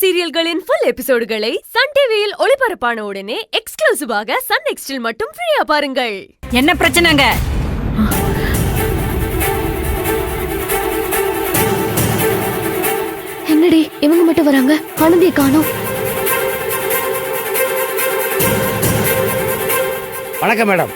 சீரியல்களின் full எபிசோடுகளை Sun டிவியில் ஒளிபரப்பான உடனே எக்ஸ்க்ளூசிவாக சன் நெக்ஸ்டில் மட்டும் ஃப்ரீயா பாருங்கள். என்ன பிரச்சனைங்க? என்னடி இவங்க மட்டும் வராங்க, ஆனந்தியை காணோம். வணக்கம் மேடம்.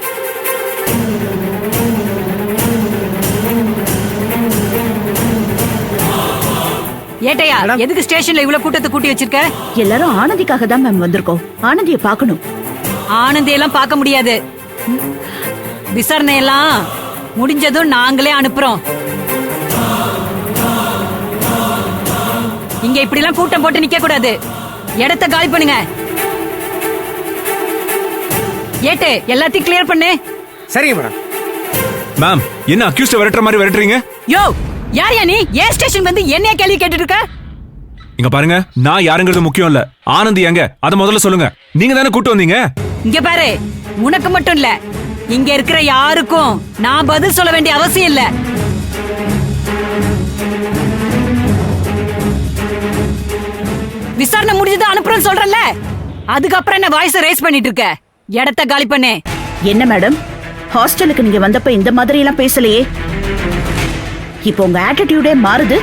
ஏட்டையா, எதுக்கு ஸ்டேஷன்ல இவ்வளவு கூட்டத்தை கூட்டி வச்சிருக்க? எல்லாரும் ஆனந்திக்காக தான் மேம் வந்திருக்கோம். ஆனந்தியை பார்க்கணும். ஆனந்தி எல்லாம் பார்க்க முடியாது. விசாரணை எல்லாம் முடிஞ்சதும் நாங்களே அனுப்புறோம். இங்க இப்படி எல்லாம் கூட்டம் போட்டு நிக்க கூடாது. இடத்தை காலி பண்ணுங்க. ஏட்டு, எல்லாத்தையும் கிளியர் பண்ணு. சரிங்க மேடம். மேம், என்ன அக்யூஸ்ட் விரட்டுற மாதிரி விரட்டுறீங்க? யோ, யார் நீ? ஏன் ஸ்டேஷன் வந்து என்னைய கேள்வி கேட்டுட்டு இருக்க? இங்க பாருங்க, நான் யாருங்கிறது முக்கியம் இல்ல. ஆனந்தி எங்க, அத முதல்ல சொல்லுங்க. நீங்க தானே கூட்டு வந்தீங்க. இங்க பாரு, உனக்கு மட்டும் இல்ல, இங்க இருக்கிற யாருக்கும் நான் பதில் சொல்ல வேண்டிய அவசியம் இல்ல. விசாரணை முடிஞ்சது அனுப்புறேன்னு சொல்றேன்ல, அதுக்கப்புறம் என்ன வாய்ஸ் ரேஸ் பண்ணிட்டு இருக்க? இடத்த காலி பண்ணு. என்ன மேடம், ஹாஸ்டலுக்கு நீங்க வந்தப்ப இந்த மாதிரி எல்லாம் பேசலையே. இப்போ உங்க ஆட்டிடியூடே மாறுது.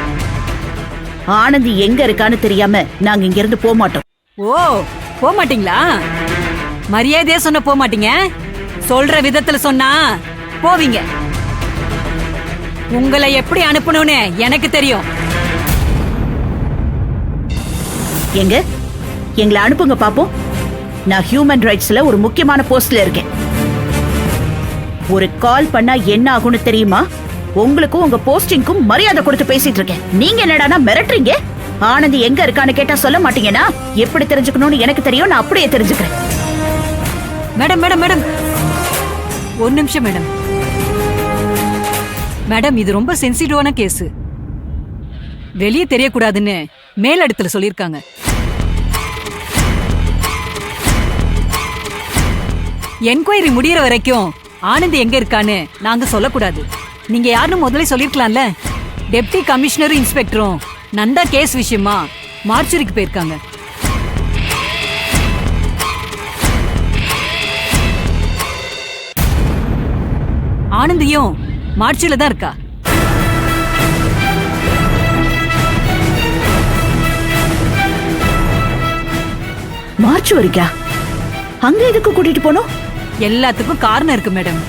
ஆனந்தி எங்க இருக்கான்னு தெரியாம நாங்க இங்க இருந்து போக மாட்டோம். ஓ, போக மாட்டீங்களா? மரியாதையா சொன்ன போக மாட்டீங்க, சொல்ற விதத்துல சொன்னா போவீங்க. உங்களை எப்படி அனுப்பணும்னு எனக்கு தெரியும். எங்க எங்களை அனுப்புங்க பாப்போம். நான் ஹியூமன் ரைட்ஸ்ல ஒரு முக்கியமான போஸ்ட்ல இருக்கேன். ஒரு கால் பண்ணா என்ன ஆகும்னு தெரியுமா? உங்களுக்கும் உங்க போஸ்டிங்க்கும் மரியாதை கொடுத்து பேசிட்டு இருக்கேன். நீங்க என்னடானா மிரட்டுறீங்க. ஆனந்தி எங்க இருக்கான்னு கேட்டா சொல்ல மாட்டீங்கன்னா எப்படி தெரிஞ்சுக்கணும்னு எனக்கு தெரியும். நான் அப்படியே தெரிஞ்சுக்கிறேன். மேடம் மேடம் மேடம், ஒரு நிமிஷம் மேடம். மேடம், இது ரொம்ப சென்சிட்டிவான கேஸ். வெளியே தெரியக்கூடாதுன்னு மேலிடத்துல சொல்லிருக்காங்க. என்கொயரி முடியற வரைக்கும் ஆனந்தி எங்க இருக்கான்னு நாங்க சொல்லக்கூடாது. நீங்க யாருன்னு முதல்ல சொல்லிருக்கலாம்ல. டெப்டி கமிஷனரும் இன்ஸ்பெக்டரும் நந்தா கேஸ் விஷயமா மார்ச்சுரிக்கு போயிருக்காங்க. ஆனந்தியும் மார்ச்சுல தான் இருக்கா. மார்ச் வரைக்கா? அங்க எதுக்கு கூட்டிட்டு போனோம்? எல்லாத்துக்கும் காரணம் இருக்கு மேடம்.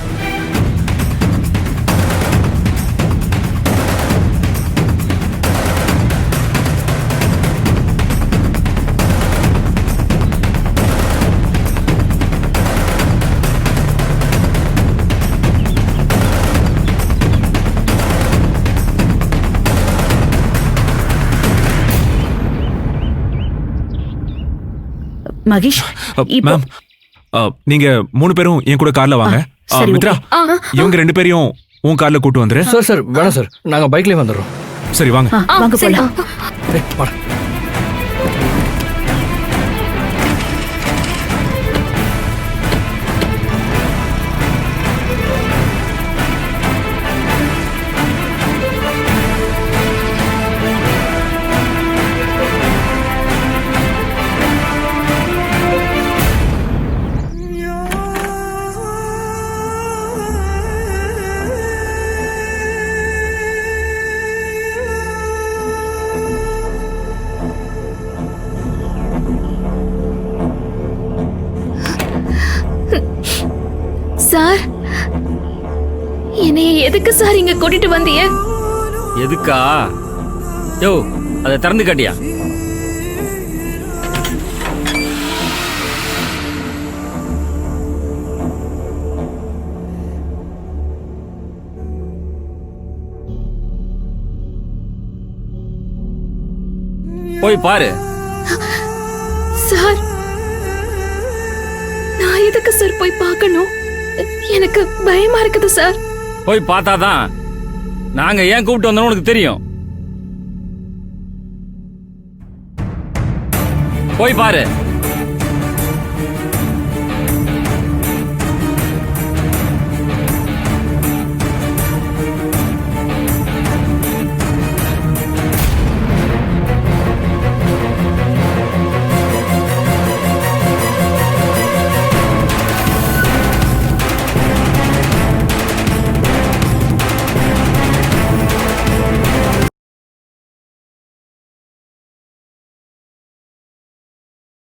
மகேஷ், மேம், நீங்க 3 பேரும் என் கூட கார்ல வாங்க. மித்ரா, இவங்க 2 பேரையும் உன் கார்ல கூட்டு வந்துரு. சார் வேணாம் சார், நாங்க பைக்லயே வந்துடுறோம். சரி வாங்க. வாங்க போலாம். சார், என்னைய எதுக்கு சார் இங்க கூட்டிட்டு வந்தீங்க? எதுக்கா? யோ, அதை திறந்து காட்டியா? போய் பாரு. சார், நான் எதுக்கு சார் போய் பார்க்கணும்? எனக்கு பயமா இருக்குது சார். போய் பார்த்தாதான் நாங்க ஏன் கூப்பிட்டு வந்தோம் உனக்கு தெரியும். போய் பாரு.